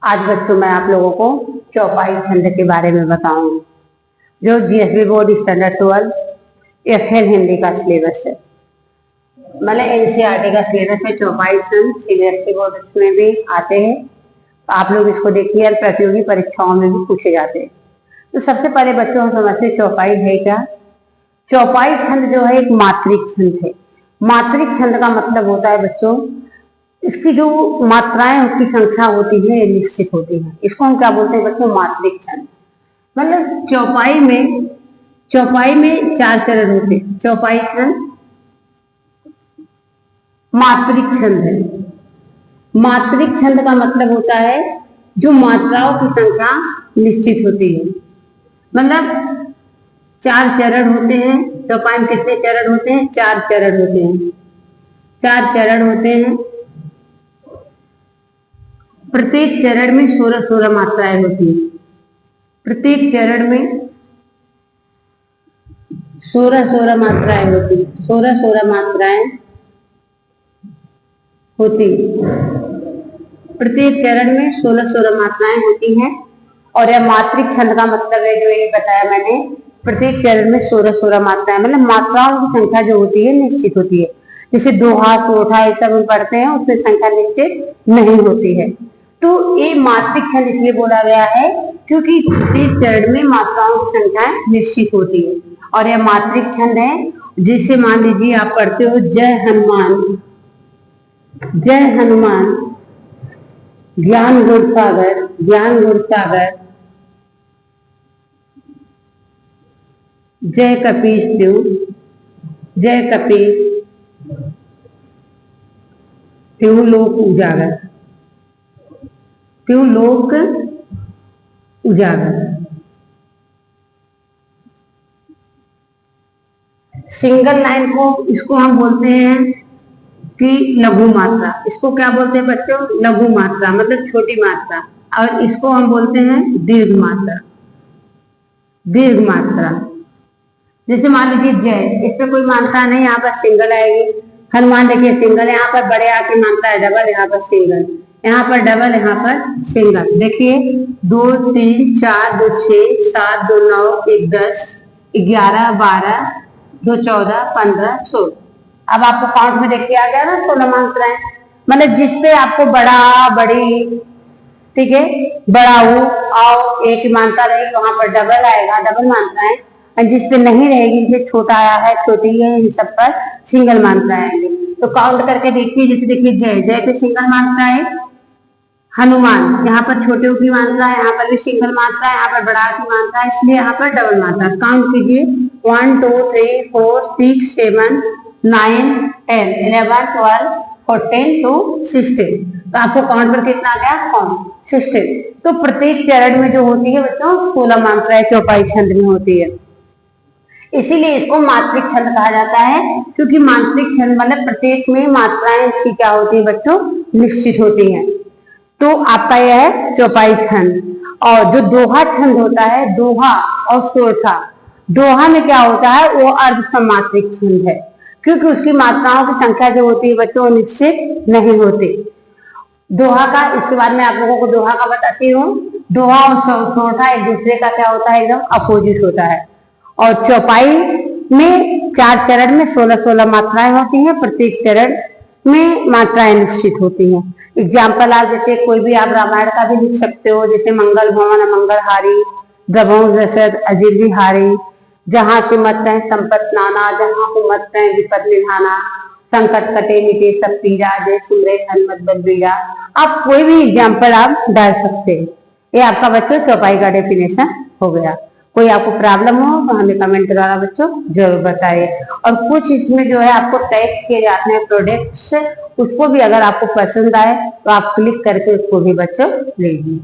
आज बच्चों मैं आप लोगों को चौपाई छंद के बारे में बताऊंगी, जो GSB board standard 12 FL Hindi का सिलेबस है। मतलब एनसीईआरटी का सिलेबस में चौपाई छंद सीबीएसई बोर्ड में भी आते हैं। तो आप लोग इसको देखिए और प्रतियोगी परीक्षाओं में भी पूछे जाते हैं। तो सबसे पहले बच्चों हम समझते हैं चौपाई है क्या। चौपाई छंद जो है एक मात्रिक छंद है। मात्रिक छंद का मतलब होता है बच्चों, इसकी जो मात्राएं उसकी संख्या होती है निश्चित होती है। इसको हम क्या बोलते हैं बच्चों, मात्रिक छंद। मतलब चौपाई में 4 चरण होते हैं। चौपाई छंद मात्रिक छंद है। मात्रिक छंद का मतलब होता है जो मात्राओं की संख्या निश्चित होती है। मतलब 4 चरण होते हैं। चौपाई में कितने चरण होते हैं? 4 चरण होते हैं। 4 चरण होते हैं। प्रत्येक चरण में 16 मात्राएं होती हैं। प्रत्येक चरण में 16 मात्राएं होती हैं। 16 मात्राएं होती। प्रत्येक चरण में 16 मात्राएं होती हैं। और यह मात्रिक छंद का मतलब है, जो ये बताया मैंने, प्रत्येक चरण में 16 मात्राएं, मतलब मात्राओं की संख्या जो होती है निश्चित होती है। जैसे दोहा, चौथा ये सब हम पढ़ते हैं, उसमें संख्या निश्चित नहीं होती है। तो ये मात्रिक छंद इसलिए बोला गया है क्योंकि प्रत्येक चरण में मात्राओं की संख्या निश्चित होती है। और यह मात्रिक छंद है। जिसे मान लीजिए आप पढ़ते हो जय हनुमान, जय हनुमान, ज्ञान गुण सागर, ज्ञान गुण सागर, जय कपीस देव, जय कपीस देव, लोक उजागर, क्यों लोक उजागर। सिंगल लाइन को इसको हम बोलते हैं कि लघु मात्रा। इसको क्या बोलते हैं बच्चों? लघु मात्रा, मतलब छोटी मात्रा। और इसको हम बोलते हैं दीर्घ मात्रा। दीर्घ मात्रा जैसे मान लीजिए जय, इसमें कोई मात्रा नहीं, यहाँ पर सिंगल आएगी। हनुमान देखिए सिंगल, यहाँ पर बड़े आके मात्रा है डबल, यहाँ पर सिंगल, यहाँ पर डबल, यहाँ पर सिंगल। देखिए 2 3 4 2 6 7 2 9 1 10 11 12 2 14 15 16। अब आपको काउंट में देखिए आ गया ना 16 मात्राएं। मतलब जिसपे आपको बड़ा, बड़ी, ठीक है, बड़ा आओ एक मात्रा रहेगी, वहां पर डबल आएगा, डबल मात्राएं। और जिसपे नहीं रहेगी, जैसे छोटा आया है, छोटी है, इन सब पर सिंगल मात्रा आएंगे। तो काउंट करके देखिए, जैसे देखिए जय, जय पे सिंगल मात्रा है। हनुमान, यहाँ पर छोटे की मात्रा है, यहाँ पर भी सिंगल मात्रा है, यहाँ पर बड़ा की मात्रा है, इसलिए यहाँ पर डबल मात्रा। काउंट कीजिए 1 2 3 4 6 7 9 10 11 12 14 to 16। तो आपको काउंट पर कितना आ गया? काउंट 16। तो प्रत्येक चरण में जो होती है बच्चों 16 मात्राएं चौपाई छंद में होती है। इसीलिए इसको मात्रिक छंद कहा जाता है, क्योंकि मात्रिक छंद मतलब प्रत्येक में मात्राएं इसकी क्या होती है बच्चों? निश्चित होती हैं। तो आपका यह है चौपाई छंद। और जो दोहा छंद होता है, दोहा और सोरठा, दोहा में क्या होता है? वो अर्ध समात्रिक छंद है, क्योंकि उसकी मात्राओं की संख्या जो होती है बच्चों निश्चित नहीं होती। दोहा का, इसके बाद में आप लोगों को दोहा का बताती हूँ। दोहा और सोरठा एक दूसरे का क्या होता है? एकदम अपोजिट होता है। और चौपाई में 4 चरण में 16 मात्राएं होती हैं। प्रत्येक चरण में मात्राएं निश्चित होती हैं। एग्जाम्पल आप जैसे कोई भी आप रामायण का भी लिख सकते हो, जैसे मंगल भवन अमंगल हारी, द्रभंग दशरथ अजीर बिहारी, जहां सुमत है संपत नाना, जहां कुमत है विपद निधाना, संकट कटे मिटे सब पीरा, जय सुमरे हनुमत बलबीरा। आप कोई भी एग्जाम्पल आप डाल सकते हैं। ये आपका बच्चों चौपाई का डेफिनेशन हो गया। कोई आपको प्रॉब्लम हो तो हमें कमेंट द्वारा बच्चों जरूर बताइए। और कुछ इसमें जो है आपको टैग किए जाते हैं प्रोडक्ट्स, उसको भी अगर आपको पसंद आए तो आप क्लिक करके उसको भी बच्चों लीजिए।